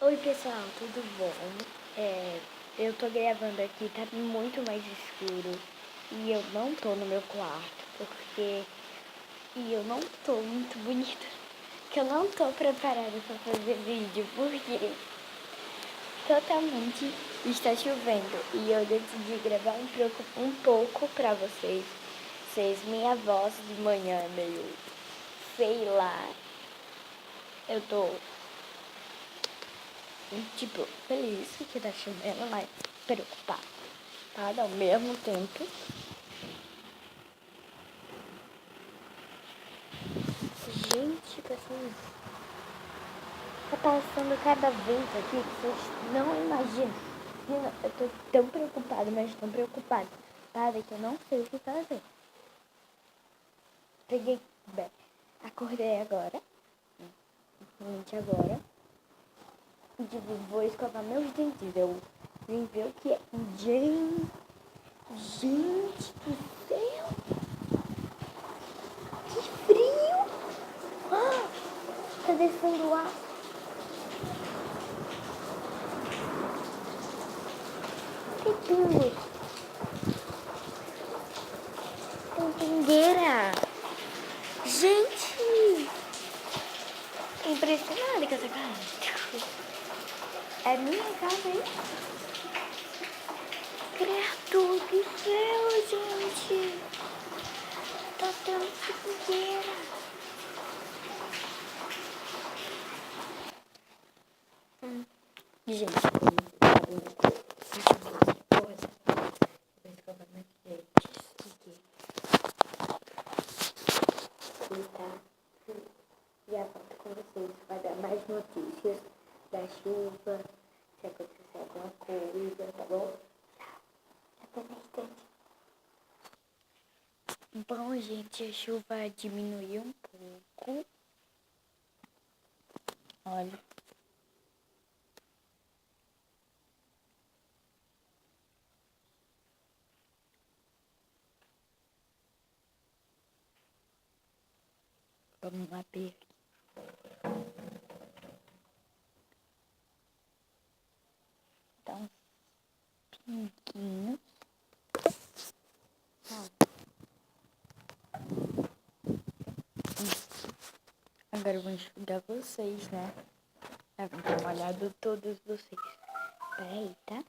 Oi pessoal, tudo bom? Eu tô gravando aqui, tá muito mais escuro e eu não tô no meu quarto e eu não tô muito bonita, que eu não tô preparada pra fazer vídeo porque totalmente está chovendo e eu decidi gravar um pouco pra vocês. Minha voz de manhã é meio, sei lá, eu tô tipo, feliz que tá chovendo, mas preocupada ao mesmo tempo. Gente, pessoal, tá passando cada vez aqui que vocês não imaginam. Eu tô tão preocupada, mas tão preocupada. Para que eu não sei o que fazer. Peguei, bem, acordei agora. Gente, agora. Tipo, vou escovar meus dentes. Eu vim ver o que é. Gente do céu! Que frio! Ah, tá descendo o ar. Que pingos! Tem pingueira! Gente! Tô impressionada com essa casa. É minha casa, hein? Credo do céu, gente! Tá tendo pingueira! Gente, vou escovar meus dentes aqui. E tá. Já volto com vocês para dar mais notícias da chuva, se acontecer alguma coisa, tá bom? Tchau. Até mais tarde. Bom, gente, a chuva diminuiu um pouco. Olha. Vamos lá ver aqui. Tá uns pinguinhos. Agora eu vou enxugar vocês, né? Eu vou dar uma olhada todos vocês. Peraí, tá?